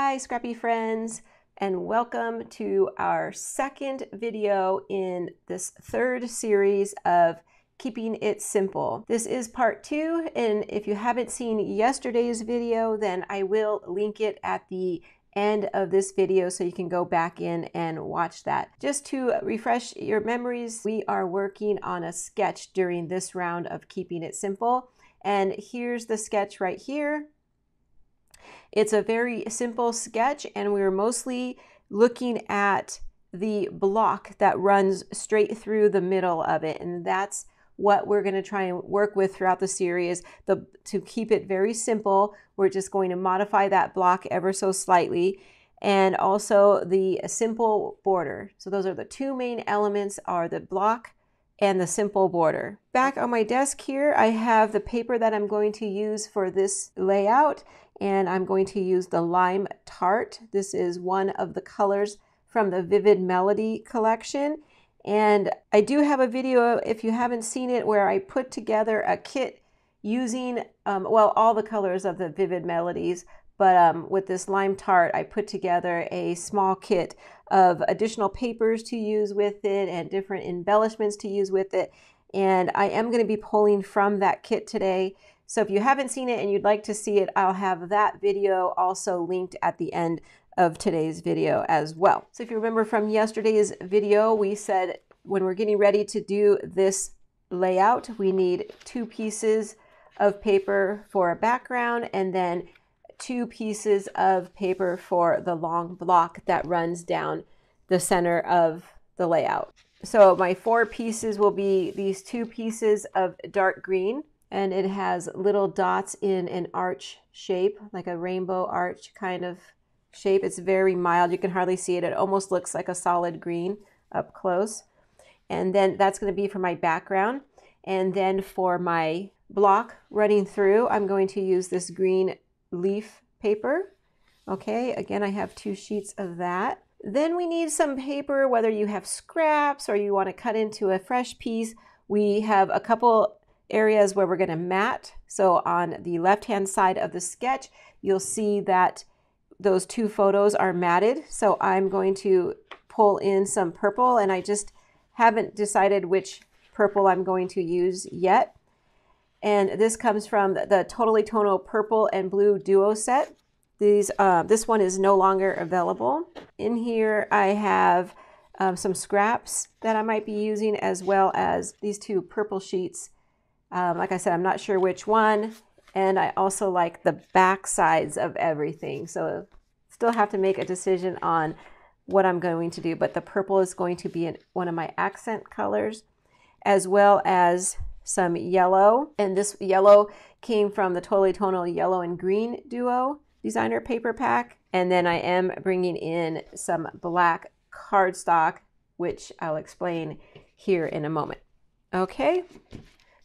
Hi, Scrappy friends, and welcome to our second video in this third series of Keeping It Simple. This is part 2, and if you haven't seen yesterday's video, then I will link it at the end of this video so you can go back in and watch that. Just to refresh your memories, we are working on a sketch during this round of Keeping It Simple, and here's the sketch right here. It's a very simple sketch, and we're mostly looking at the block that runs straight through the middle of it, and that's what we're going to try and work with throughout the series. To keep it very simple, we're just going to modify that block ever so slightly, and also the simple border. So those are the two main elements, are the block and the simple border. Back on my desk here, I have the paper that I'm going to use for this layout, and I'm going to use the Lime Tart. This is one of the colors from the Vivid Melody collection. And I do have a video, if you haven't seen it, where I put together a kit using, well, all the colors of the Vivid Melodies, but with this Lime Tart, I put together a small kit of additional papers to use with it and different embellishments to use with it. And I am going to be pulling from that kit today. So if you haven't seen it and you'd like to see it, I'll have that video also linked at the end of today's video as well. So if you remember from yesterday's video, we said when we're getting ready to do this layout, we need 2 pieces of paper for a background and then 2 pieces of paper for the long block that runs down the center of the layout. So my 4 pieces will be these 2 pieces of dark green, and it has little dots in an arch shape, like a rainbow arch kind of shape. It's very mild. You can hardly see it. It almost looks like a solid green up close. And then that's going to be for my background. And then for my block running through, I'm going to use this green leaf paper. Okay, again, I have 2 sheets of that. Then we need some paper, whether you have scraps or you want to cut into a fresh piece. We have a couple areas where we're going to mat. So on the left-hand side of the sketch, you'll see that those 2 photos are matted. So I'm going to pull in some purple, and I just haven't decided which purple I'm going to use yet. And this comes from the Totally Tonal Purple and Blue Duo set. This one is no longer available. In here I have some scraps that I might be using, as well as these 2 purple sheets. Like I said, I'm not sure which one, and I also like the back sides of everything. So still have to make a decision on what I'm going to do, but the purple is going to be one of my accent colors, as well as some yellow. And this yellow came from the Totally Tonal Yellow and Green Duo designer paper pack. And then I am bringing in some black cardstock, which I'll explain here in a moment. Okay.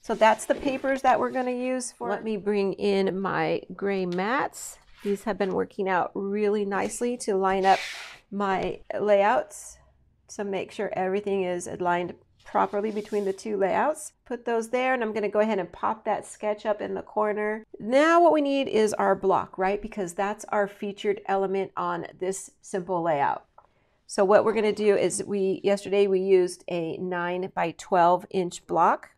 So that's the papers that we're going to use for. Let me bring in my gray mats. These have been working out really nicely to line up my layouts, to make sure everything is aligned properly between the 2 layouts. Put those there, and I'm going to go ahead and pop that sketch up in the corner. Now what we need is our block, right? Because that's our featured element on this simple layout. So what we're going to do is yesterday we used a 9 by 12 inch block.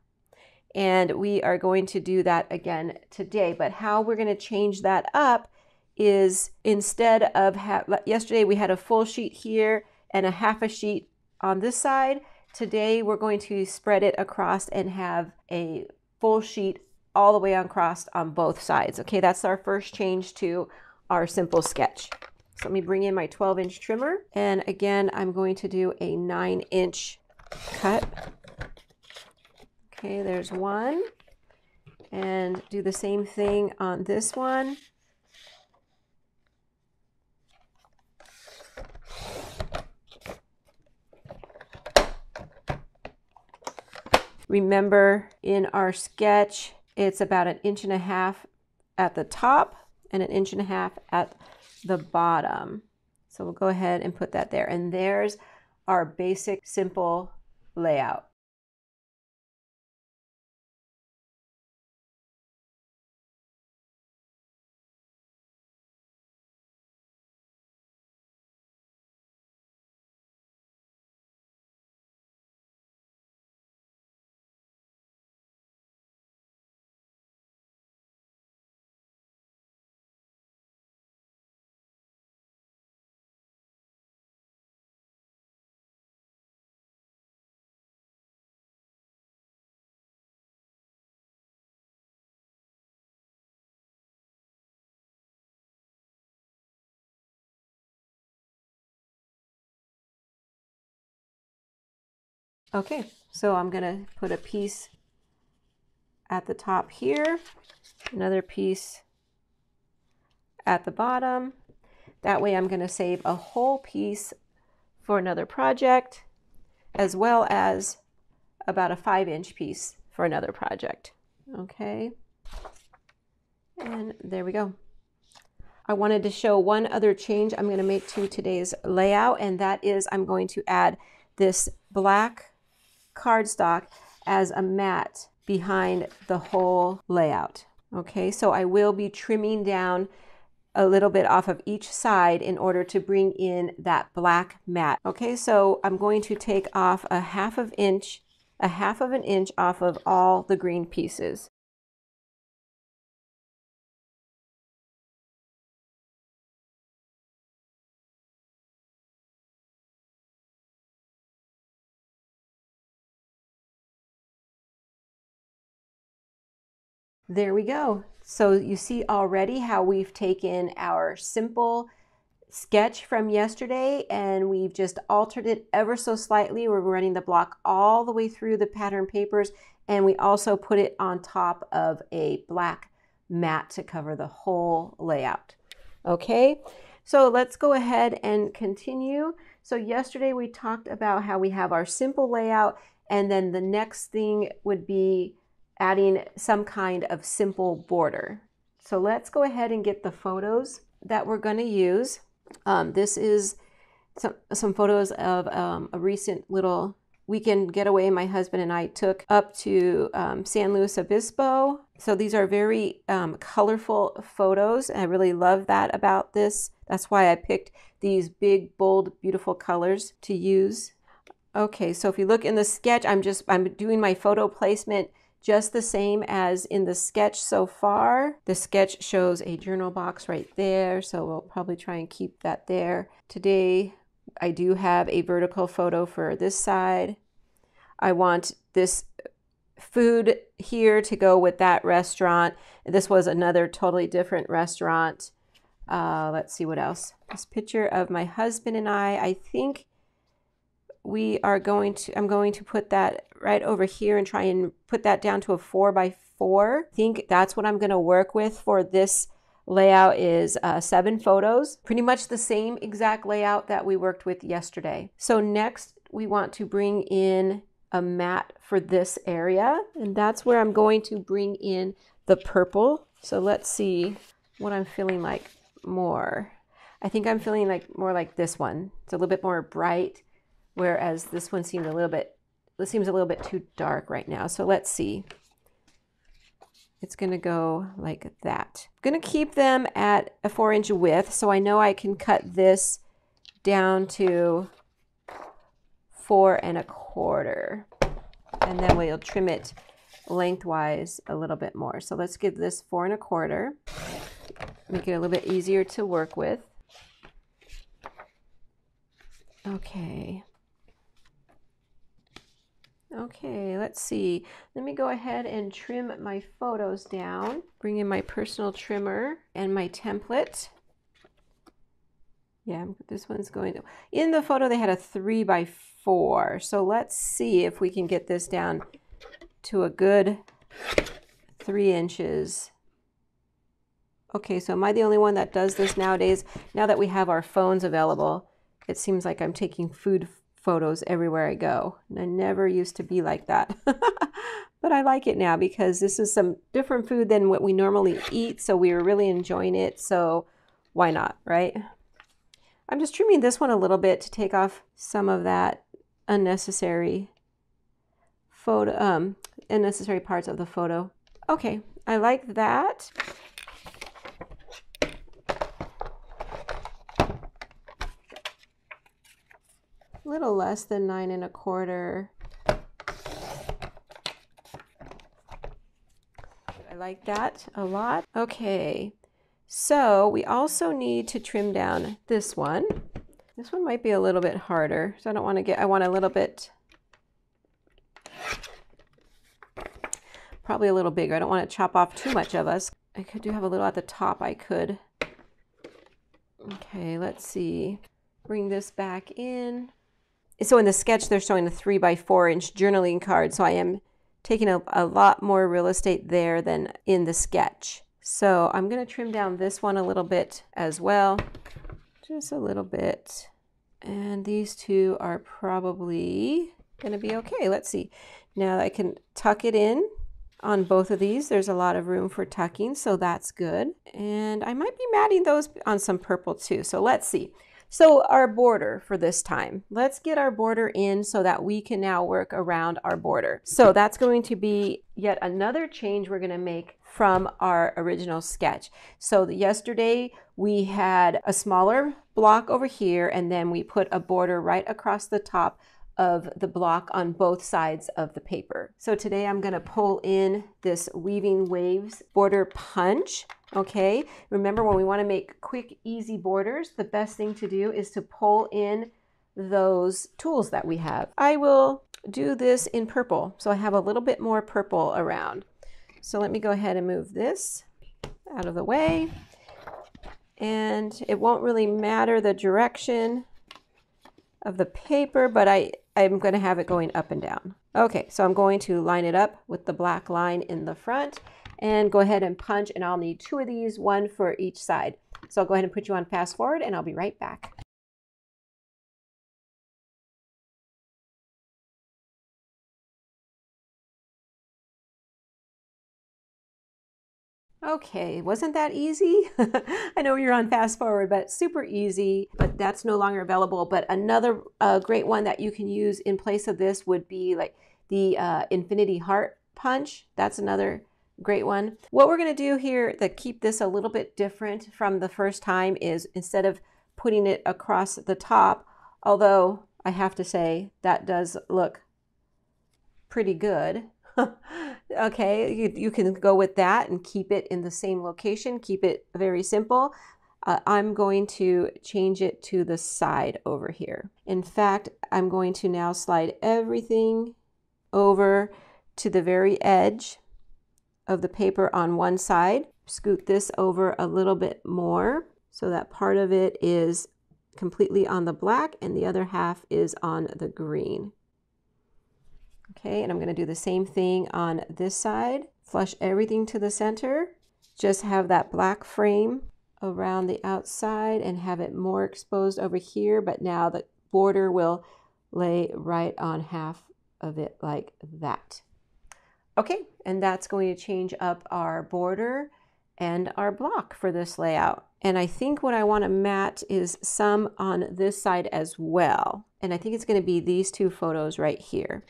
And we are going to do that again today. But how we're going to change that up is, instead of yesterday we had a full sheet here and a half a sheet on this side. Today we're going to spread it across and have a full sheet all the way across on both sides. Okay, that's our first change to our simple sketch. So let me bring in my 12-inch trimmer. And again, I'm going to do a 9-inch cut. Okay, there's one, and do the same thing on this one. Remember, in our sketch, it's about 1.5 inches at the top and 1.5 inches at the bottom. So we'll go ahead and put that there. And there's our basic, simple layout. Okay, so I'm gonna put a piece at the top here, another piece at the bottom. That way I'm gonna save a whole piece for another project, as well as about a 5-inch piece for another project. Okay, and there we go. I wanted to show one other change I'm going to make to today's layout, and that is I'm going to add this black cardstock as a mat behind the whole layout. Okay, so I will be trimming down a little bit off of each side in order to bring in that black mat. Okay, so I'm going to take off a half of an inch off of all the green pieces. There we go. So you see already how we've taken our simple sketch from yesterday and we've just altered it ever so slightly. We're running the block all the way through the pattern papers, and we also put it on top of a black mat to cover the whole layout. Okay, so let's go ahead and continue. So yesterday we talked about how we have our simple layout, and then the next thing would be adding some kind of simple border. So let's go ahead and get the photos that we're going to use. This is some photos of a recent little weekend getaway my husband and I took up to San Luis Obispo. So these are very colorful photos. I really love that about this. That's why I picked these big, bold, beautiful colors to use. Okay, so if you look in the sketch, I'm doing my photo placement just the same as in the sketch so far. The sketch shows a journal box right there, so we'll probably try and keep that there. Today, I do have a vertical photo for this side. I want this food here to go with that restaurant. This was another totally different restaurant. Let's see what else. This picture of my husband and I think I'm going to put that right over here and try and put that down to a 4x4. I think that's what I'm going to work with for this layout is 7 photos. Pretty much the same exact layout that we worked with yesterday. So next we want to bring in a mat for this area, and that's where I'm going to bring in the purple. So let's see what I'm feeling like more. I think I'm feeling like more like this one. It's a little bit more bright, whereas this one seems a little bit too dark right now. So let's see. It's gonna go like that. I'm gonna keep them at a 4-inch width, so I know I can cut this down to 4 1/4, and then we'll trim it lengthwise a little bit more. So let's give this 4 1/4, make it a little bit easier to work with. Okay. Okay, let's see. Let me go ahead and trim my photos down. Bring in my personal trimmer and my template. Yeah, this one's going to... In the photo, they had a 3x4. So let's see if we can get this down to a good 3 inches. Okay, so am I the only one that does this nowadays? Now that we have our phones available, it seems like I'm taking food photos everywhere I go. And I never used to be like that. But I like it now because this is some different food than what we normally eat. So we were really enjoying it. So why not, right? I'm just trimming this one a little bit to take off some of that unnecessary unnecessary parts of the photo. Okay, I like that. A little less than 9 1/4. I like that a lot. Okay, so we also need to trim down this one. This one might be a little bit harder, so I don't want to get, I want a little bit, probably a little bigger. I don't want to chop off too much of us. I could do have a little at the top, I could. Okay, let's see. Bring this back in. So in the sketch, they're showing a 3x4 inch journaling card. So I am taking a lot more real estate there than in the sketch. So I'm going to trim down this one a little bit as well. Just a little bit. And these two are probably going to be okay. Let's see. Now I can tuck it in on both of these. There's a lot of room for tucking, so that's good. And I might be matting those on some purple too. So let's see. So our border for this time, let's get our border in so that we can now work around our border. So that's going to be yet another change we're going to make from our original sketch. So yesterday we had a smaller block over here, and then we put a border right across the top of the block on both sides of the paper. So today I'm going to pull in this Weaving Waves border punch. Okay, remember when we want to make quick, easy borders, the best thing to do is to pull in those tools that we have. I will do this in purple, so I have a little bit more purple around. So let me go ahead and move this out of the way. And it won't really matter the direction of the paper, but I'm going to have it going up and down. Okay, so I'm going to line it up with the black line in the front and go ahead and punch, and I'll need 2 of these, 1 for each side. So I'll go ahead and put you on fast forward and I'll be right back. Okay, wasn't that easy? I know you're on fast forward, but super easy, but that's no longer available. But another great one that you can use in place of this would be like the Infinity Heart punch. That's another great one. What we're going to do here to keep this a little bit different from the first time is instead of putting it across the top, although I have to say that does look pretty good. Okay, you can go with that and keep it in the same location, keep it very simple. I'm going to change it to the side over here. In fact, I'm going to now slide everything over to the very edge of the paper on one side. Scoot this over a little bit more so that part of it is completely on the black and the other half is on the green. Okay, and I'm going to do the same thing on this side. Flush everything to the center. Just have that black frame around the outside and have it more exposed over here, but now the border will lay right on half of it like that. Okay, and that's going to change up our border and our block for this layout. And I think what I want to mat is some on this side as well. And I think it's going to be these 2 photos right here.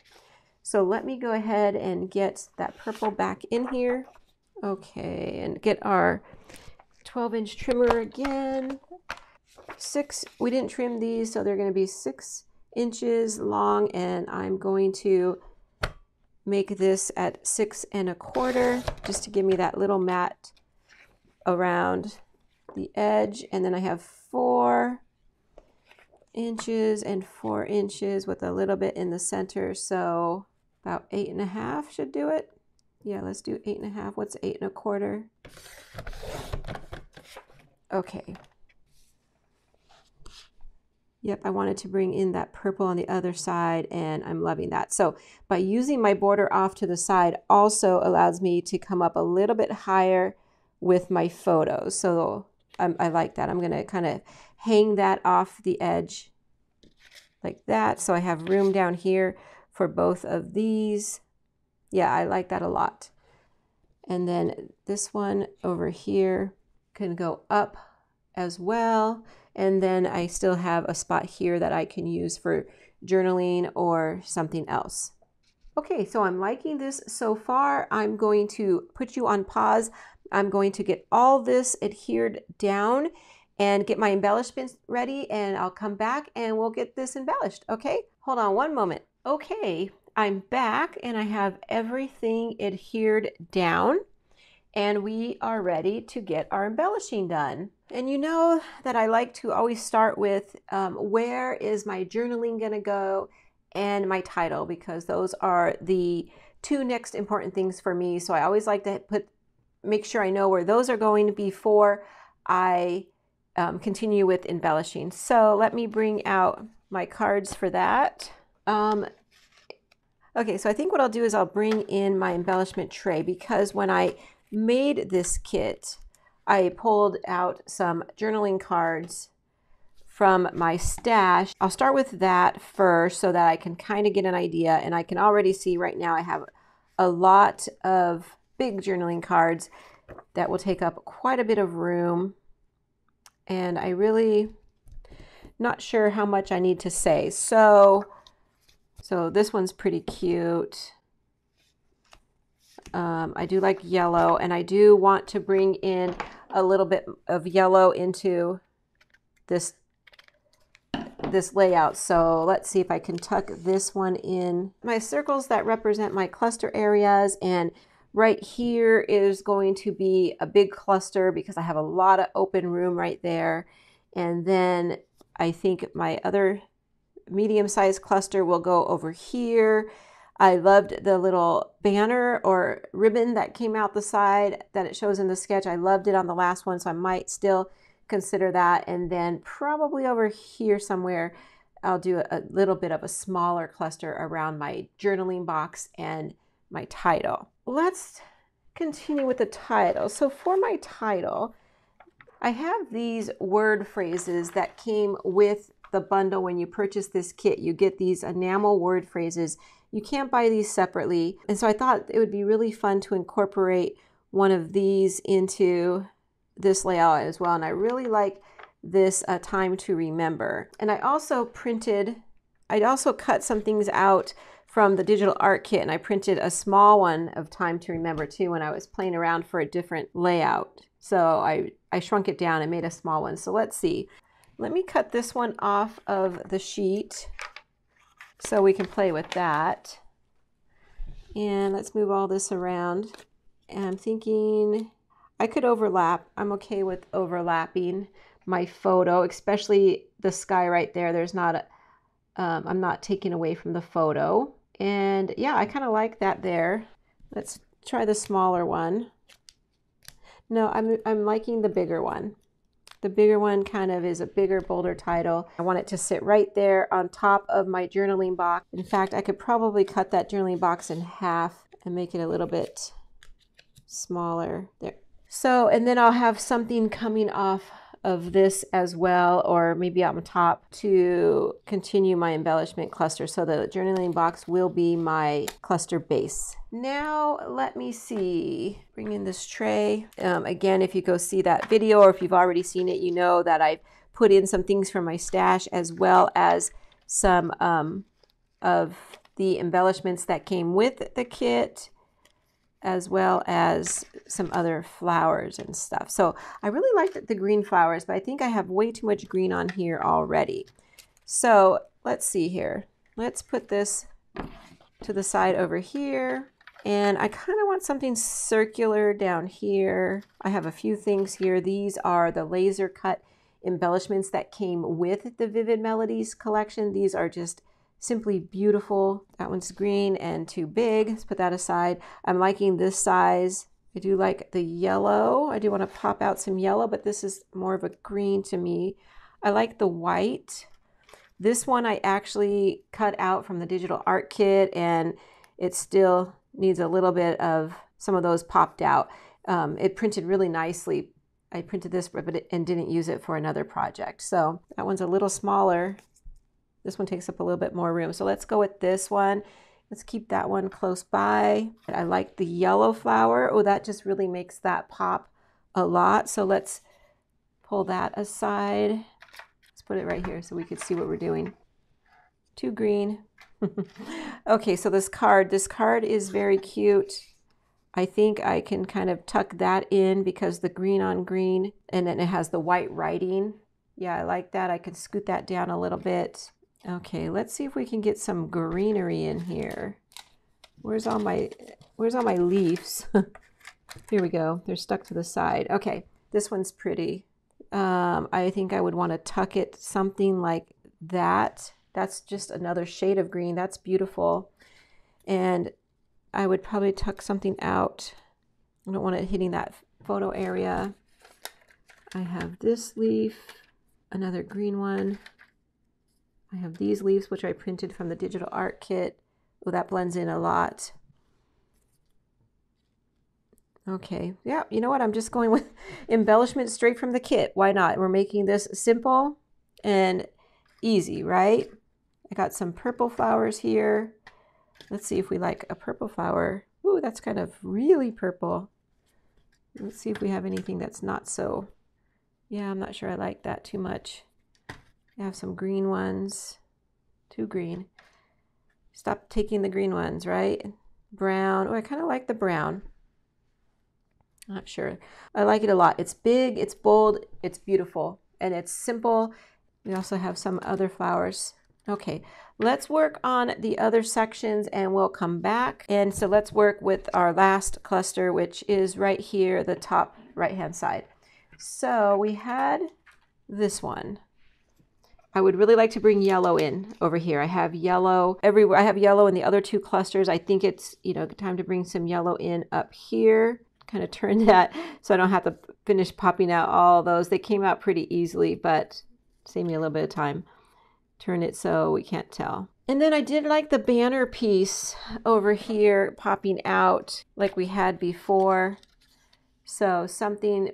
So let me go ahead and get that purple back in here. Okay, and get our 12-inch trimmer again. 6, we didn't trim these, so they're going to be 6 inches long, and I'm going to make this at 6 1/4 just to give me that little mat around the edge. And then I have 4 inches and 4 inches with a little bit in the center, so about 8 1/2 should do it. Yeah, let's do 8 1/2. What's 8 1/4? Okay. Yep, I wanted to bring in that purple on the other side, and I'm loving that. So by using my border off to the side also allows me to come up a little bit higher with my photos. So I like that. I'm going to kind of hang that off the edge like that. So I have room down here for both of these. Yeah, I like that a lot. And then this one over here can go up as well. And then I still have a spot here that I can use for journaling or something else. Okay, so I'm liking this so far. I'm going to put you on pause. I'm going to get all this adhered down and get my embellishments ready, and I'll come back and we'll get this embellished, okay? Hold on one moment. Okay, I'm back and I have everything adhered down and we are ready to get our embellishing done. And you know that I like to always start with where is my journaling gonna go and my title, because those are the 2 next important things for me. So I always like to make sure I know where those are going before I continue with embellishing. So let me bring out my cards for that. Okay, so I think what I'll do is I'll bring in my embellishment tray, because when I made this kit, I pulled out some journaling cards from my stash. I'll start with that first so that I can kind of get an idea, and I can already see right now I have a lot of big journaling cards that will take up quite a bit of room, and I really not sure how much I need to say. So this one's pretty cute. I do like yellow, and I do want to bring in a little bit of yellow into this layout. So let's see if I can tuck this one in. My circles that represent my cluster areas, and right here is going to be a big cluster because I have a lot of open room right there. And then I think my other medium-sized cluster will go over here. I loved the little banner or ribbon that came out the side that it shows in the sketch. I loved it on the last one, so I might still consider that. And then probably over here somewhere, I'll do a little bit of a smaller cluster around my journaling box and my title. Let's continue with the title. So for my title, I have these word phrases that came with the bundle. When you purchase this kit, you get these enamel word phrases. You can't buy these separately. And so I thought it would be really fun to incorporate one of these into this layout as well. And I really like this time to remember. And I also cut some things out from the digital art kit, and I printed a small one of time to remember too when I was playing around for a different layout. So I shrunk it down and made a small one. So let's see. Let me cut this one off of the sheet so we can play with that. And let's move all this around. And I'm thinking I could overlap. I'm okay with overlapping my photo, especially the sky right there. There's not I'm not taking away from the photo. And yeah, I kind of like that there. Let's try the smaller one. No, I'm liking the bigger one. The bigger one kind of is a bigger, bolder title. I want it to sit right there on top of my journaling box. In fact, I could probably cut that journaling box in half and make it a little bit smaller there. So, and then I'll have something coming off of this as well, or maybe on top to continue my embellishment cluster. So the journaling box will be my cluster base. Now let me see, bring in this tray. Again, if you go see that video, or if you've already seen it, you know that I've put in some things from my stash, as well as some of the embellishments that came with the kit, as well as some other flowers and stuff. So I really liked the green flowers, but I think I have way too much green on here already. So let's see here. Let's put this to the side over here. And I kind of want something circular down here. I have a few things here. These are the laser cut embellishments that came with the Vivid Melodies collection. These are just simply beautiful. That one's green and too big. Let's put that aside. I'm liking this size. I do like the yellow. I do want to pop out some yellow, but this is more of a green to me. I like the white. This one I actually cut out from the digital art kit, and it still needs a little bit of some of those popped out. It printed really nicely. I printed this and didn't use it for another project. So that one's a little smaller. This one takes up a little bit more room. So let's go with this one. Let's keep that one close by. I like the yellow flower. Oh, that just really makes that pop a lot. So let's pull that aside. Let's put it right here so we can see what we're doing. Too green. Okay, so this card is very cute. I think I can kind of tuck that in because the green on green, and then it has the white writing. Yeah, I like that. I can scoot that down a little bit. Okay, let's see if we can get some greenery in here. Where's all my leaves? Here we go. They're stuck to the side. Okay, this one's pretty. I think I would want to tuck it something like that. That's just another shade of green. That's beautiful. And I would probably tuck something out. I don't want it hitting that photo area. I have this leaf, another green one. I have these leaves, which I printed from the digital art kit. Oh, that blends in a lot. Okay, yeah, you know what? I'm just going with embellishment straight from the kit. Why not? We're making this simple and easy, right? I got some purple flowers here. Let's see if we like a purple flower. Ooh, that's kind of really purple. Let's see if we have anything that's not so. Yeah, I'm not sure I like that too much. I have some green ones. Too green. Stop taking the green ones, right? Brown. Oh, I kind of like the brown. Not sure. I like it a lot. It's big, it's bold, it's beautiful, and it's simple. We also have some other flowers. Okay, let's work on the other sections and we'll come back. And so let's work with our last cluster, which is right here, the top right-hand side. So we had this one. I would really like to bring yellow in over here. I have yellow everywhere. I have yellow in the other two clusters. I think it's, you know, time to bring some yellow in up here. Kind of turn that so I don't have to finish popping out all those. They came out pretty easily, but save me a little bit of time. Turn it so we can't tell. And then I did like the banner piece over here popping out like we had before. So something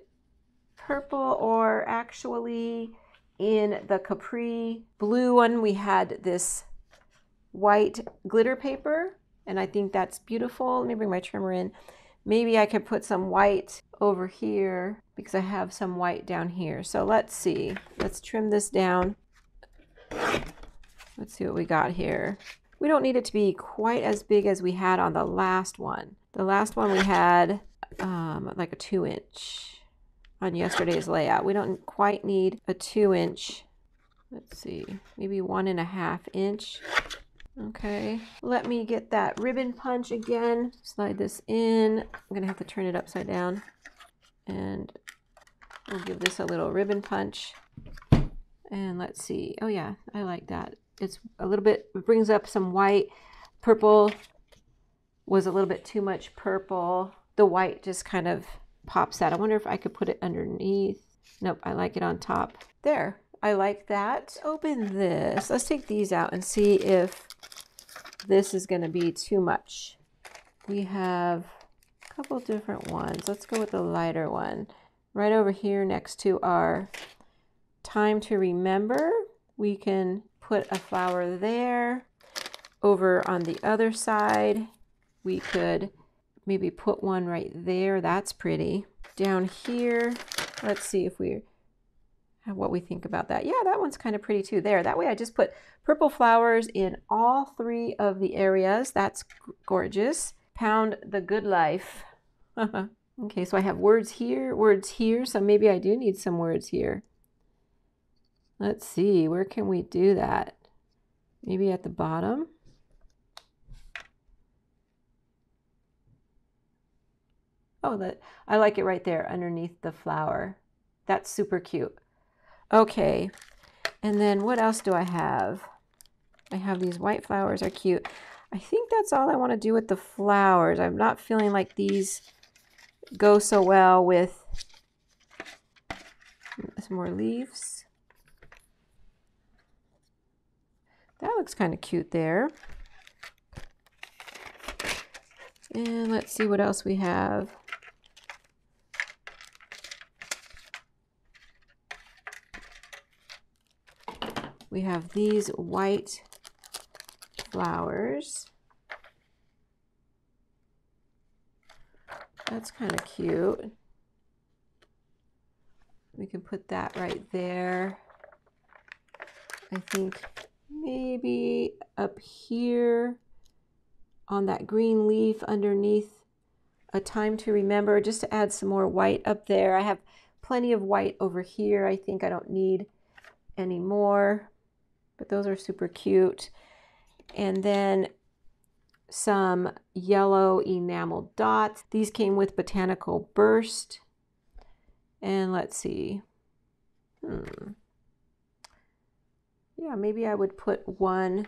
purple, or actually in the Capri blue one, we had this white glitter paper, and I think that's beautiful. Let me bring my trimmer in. Maybe I could put some white over here because I have some white down here. So let's see. Let's trim this down. Let's see what we got here. We don't need it to be quite as big as we had on the last one. The last one we had like a 2-inch on yesterday's layout. We don't quite need a 2-inch. Let's see, maybe 1.5 inch. Okay, let me get that ribbon punch again. Slide this in. I'm gonna have to turn it upside down, and we'll give this a little ribbon punch. And let's see. Oh yeah, I like that. It's a little bit, it brings up some white. Purple was a little bit too much purple. The white just kind of pops out. I wonder if I could put it underneath. Nope, I like it on top. There, I like that. Open this. Let's take these out and see if this is going to be too much. We have a couple different ones. Let's go with the lighter one. Right over here next to our time to remember, we can put a flower there. Over on the other side, we could maybe put one right there. That's pretty. Down here, let's see if we have what we think about that. Yeah, that one's kind of pretty too. There, that way I just put purple flowers in all 3 of the areas. That's gorgeous. Pound the good life. Okay, so I have words here, so maybe I do need some words here. Let's see, where can we do that? Maybe at the bottom. Oh, I like it right there underneath the flower. That's super cute. Okay, and then what else do I have? I have these white flowers are cute. I think that's all I want to do with the flowers. I'm not feeling like these go so well with some more leaves. That looks kind of cute there. And let's see what else we have. We have these white flowers. That's kind of cute. We can put that right there. I think maybe up here on that green leaf underneath a time to remember, just to add some more white up there. I have plenty of white over here. I think I don't need any more, but those are super cute. And then some yellow enamel dots. These came with Botanical Burst. And let's see. Yeah, maybe I would put one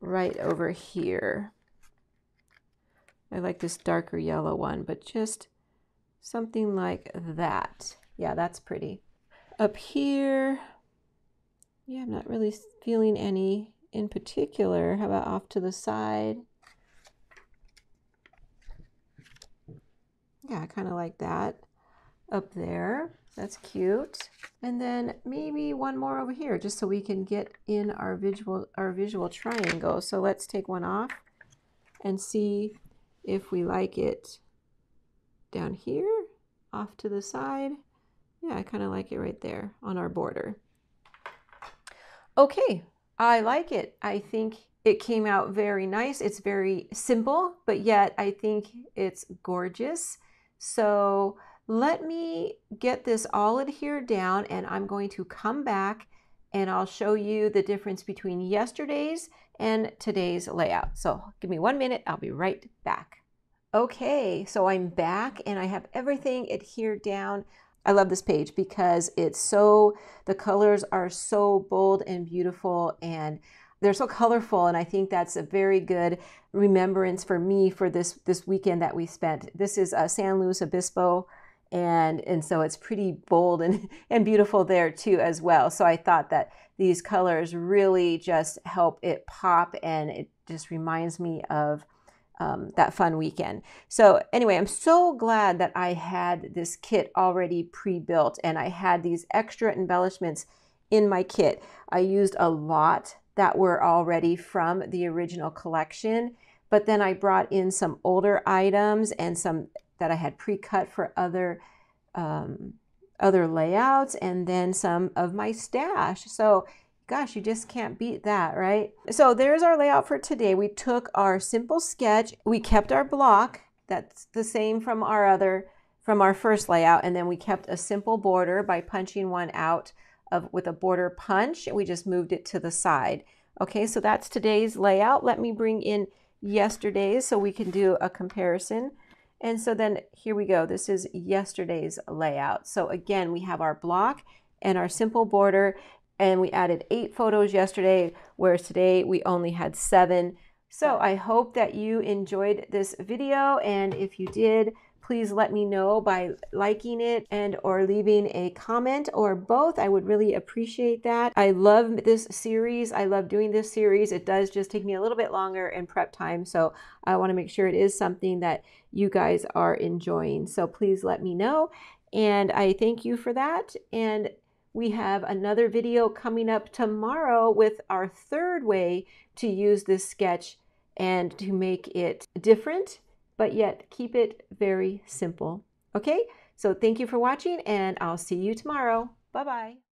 right over here. I like this darker yellow one, but just something like that. Yeah, that's pretty. Up here, Yeah, I'm not really feeling any in particular. How about off to the side? Yeah, I kind of like that up there. That's cute. And then maybe one more over here, just so we can get in our visual triangle. So let's take one off and see if we like it down here, off to the side. Yeah, I kind of like it right there on our border. Okay, I like it. I think it came out very nice. It's very simple, but yet I think it's gorgeous. So let me get this all adhered down, and I'm going to come back and I'll show you the difference between yesterday's and today's layout. So give me 1 minute, I'll be right back. Okay, so I'm back and I have everything adhered down. I love this page because the colors are so bold and beautiful, and they're so colorful, and I think that's a very good remembrance for me for this weekend that we spent. This is San Luis Obispo, and so it's pretty bold and beautiful there too as well. So I thought that these colors really just help it pop, and it just reminds me of that fun weekend. So anyway, I'm so glad that I had this kit already pre-built, and I had these extra embellishments in my kit. I used a lot that were already from the original collection, but then I brought in some older items and some that I had pre-cut for other layouts, and then some of my stash. So gosh, you just can't beat that, right? So there's our layout for today. We took our simple sketch, we kept our block, that's the same from our first layout, and then we kept a simple border by punching one out with a border punch. We just moved it to the side. Okay, so that's today's layout. Let me bring in yesterday's so we can do a comparison. And so then here we go. This is yesterday's layout. So again, we have our block and our simple border, and we added 8 photos yesterday, whereas today we only had 7. So I hope that you enjoyed this video, and if you did, please let me know by liking it and or leaving a comment, or both. I would really appreciate that. I love this series. I love doing this series. It does just take me a little bit longer in prep time, so I want to make sure it is something that you guys are enjoying. So please let me know, and I thank you for that. And we have another video coming up tomorrow with our third way to use this sketch and to make it different, but yet keep it very simple. Okay, so thank you for watching, and I'll see you tomorrow. Bye-bye.